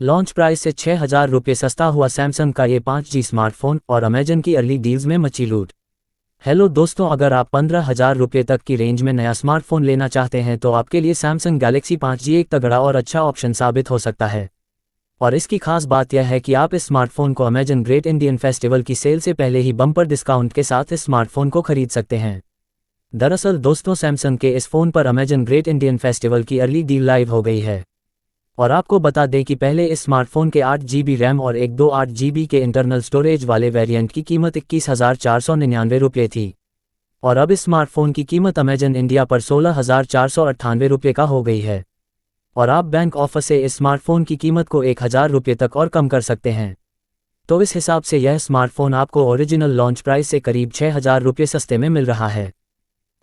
Launch price से 6,000 रुपये सस्ता हुआ सैमसंग का ये 5G स्मार्टफोन और अमेजन की अर्ली डील्स में मची लूट। हेलो दोस्तों, अगर आप 15,000 रुपये तक की रेंज में नया स्मार्टफोन लेना चाहते हैं तो आपके लिए सैमसंग गैलेक्सी 5G एक तगड़ा और अच्छा ऑप्शन साबित हो सकता है। और इसकी खास बात यह है कि आप इस स्मार्टफोन को अमेजन ग्रेट इंडियन फेस्टिवल की सेल से पहले ही बम्पर डिस्काउंट के साथ इस स्मार्टफोन को खरीद सकते हैं। दरअसल दोस्तों, सैमसंग के इस फ़ोन पर अमेजन ग्रेट इंडियन फेस्टिवल की अर्ली डील लाइव हो गई है। और आपको बता दें कि पहले इस स्मार्टफोन के 8GB रैम और 128GB के इंटरनल स्टोरेज वाले वेरिएंट की कीमत 21,499 रुपये थी। और अब इस स्मार्टफोन की कीमत अमेजन इंडिया पर 16,498 रुपये का हो गई है। और आप बैंक ऑफर से इस स्मार्टफोन की कीमत को 1,000 रुपये तक और कम कर सकते हैं। तो इस हिसाब से यह स्मार्टफोन आपको ओरिजिनल लॉन्च प्राइस से करीब 6,000 रुपये सस्ते में मिल रहा है।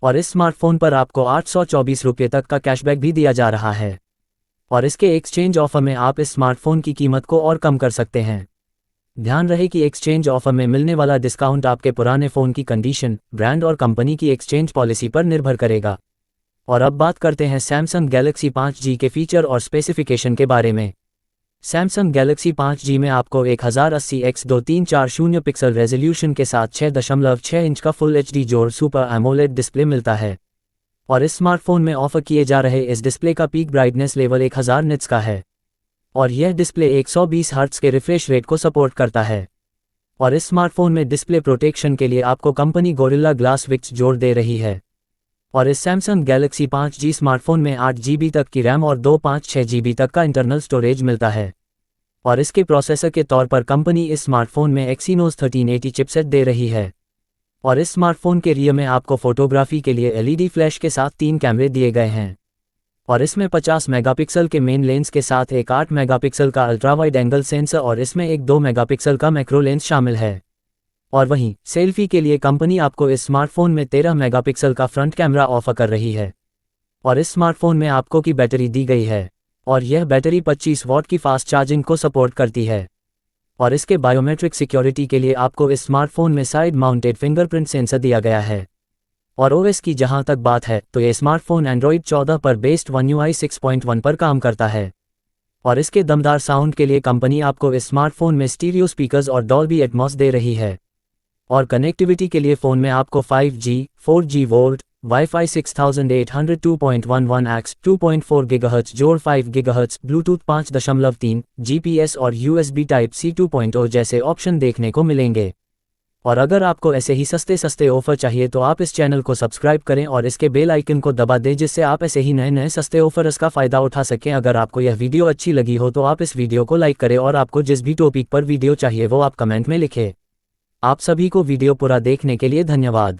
और इस स्मार्टफोन पर आपको 824 रुपये तक का कैशबैक भी दिया जा रहा है। और इसके एक्सचेंज ऑफर में आप इस स्मार्टफोन की कीमत को और कम कर सकते हैं। ध्यान रहे कि एक्सचेंज ऑफर में मिलने वाला डिस्काउंट आपके पुराने फ़ोन की कंडीशन, ब्रांड और कंपनी की एक्सचेंज पॉलिसी पर निर्भर करेगा। और अब बात करते हैं सैमसंग गैलेक्सी 5G के फीचर और स्पेसिफिकेशन के बारे में। सैमसंग गैलेक्सी 5G में आपको 1080x2340 पिक्सल रेजोल्यूशन के साथ 6.6 इंच का फुल HD जोड़ सुपर एमोलेड डिस्प्ले मिलता है। और इस स्मार्टफोन में ऑफर किए जा रहे इस डिस्प्ले का पीक ब्राइटनेस लेवल 1000 निट्स का है। और यह डिस्प्ले 120 हर्ट्ज के रिफ्रेश रेट को सपोर्ट करता है। और इस स्मार्टफोन में डिस्प्ले प्रोटेक्शन के लिए आपको कंपनी गोरिल्ला ग्लास विक्स जोड़ दे रही है। और इस सैमसंग गैलेक्सी 5G स्मार्टफोन में 8GB तक की रैम और 256GB तक का इंटरनल स्टोरेज मिलता है। और इसके प्रोसेसर के तौर पर कंपनी इस स्मार्टफोन में एक्सीनोस 1380 चिपसेट दे रही है। और इस स्मार्टफोन के रियर में आपको फोटोग्राफी के लिए LED फ्लैश के साथ 3 कैमरे दिए गए हैं। और इसमें 50 मेगापिक्सल के मेन लेंस के साथ एक 8 मेगापिक्सल का अल्ट्रा वाइड एंगल सेंसर और इसमें एक 2 मेगापिक्सल का मैक्रो लेंस शामिल है। और वहीं सेल्फी के लिए कंपनी आपको इस स्मार्टफोन में 13 मेगापिक्सल का फ्रंट कैमरा ऑफर कर रही है। और इस स्मार्टफोन में आपको की बैटरी दी गई है। और यह बैटरी 25 वॉट की फास्ट चार्जिंग को सपोर्ट करती है। और इसके बायोमेट्रिक सिक्योरिटी के लिए आपको इस स्मार्टफोन में साइड माउंटेड फिंगरप्रिंट सेंसर दिया गया है। और OS की जहां तक बात है तो ये स्मार्टफोन एंड्रॉइड 14 पर बेस्ड One UI 6.1 पर काम करता है। और इसके दमदार साउंड के लिए कंपनी आपको इस स्मार्टफोन में स्टीरियो स्पीकर्स और डॉल्बी एटमॉस दे रही है। और कनेक्टिविटी के लिए फ़ोन में आपको 5G, 4G volt, Wi-Fi 6800 2.11x, 2.4 GHz जोड़ 5 GHz, ब्लूटूथ 5.3, GPS और USB Type-C 2.0 जैसे ऑप्शन देखने को मिलेंगे। और अगर आपको ऐसे ही सस्ते ऑफर चाहिए तो आप इस चैनल को सब्सक्राइब करें और इसके बेल आइकन को दबा दें, जिससे आप ऐसे ही नए सस्ते ऑफर्स का फ़ायदा उठा सकें। अगर आपको यह वीडियो अच्छी लगी हो तो आप इस वीडियो को लाइक करें और आपको जिस भी टॉपिक पर वीडियो चाहिए वो आप कमेंट में लिखें। आप सभी को वीडियो पूरा देखने के लिए धन्यवाद।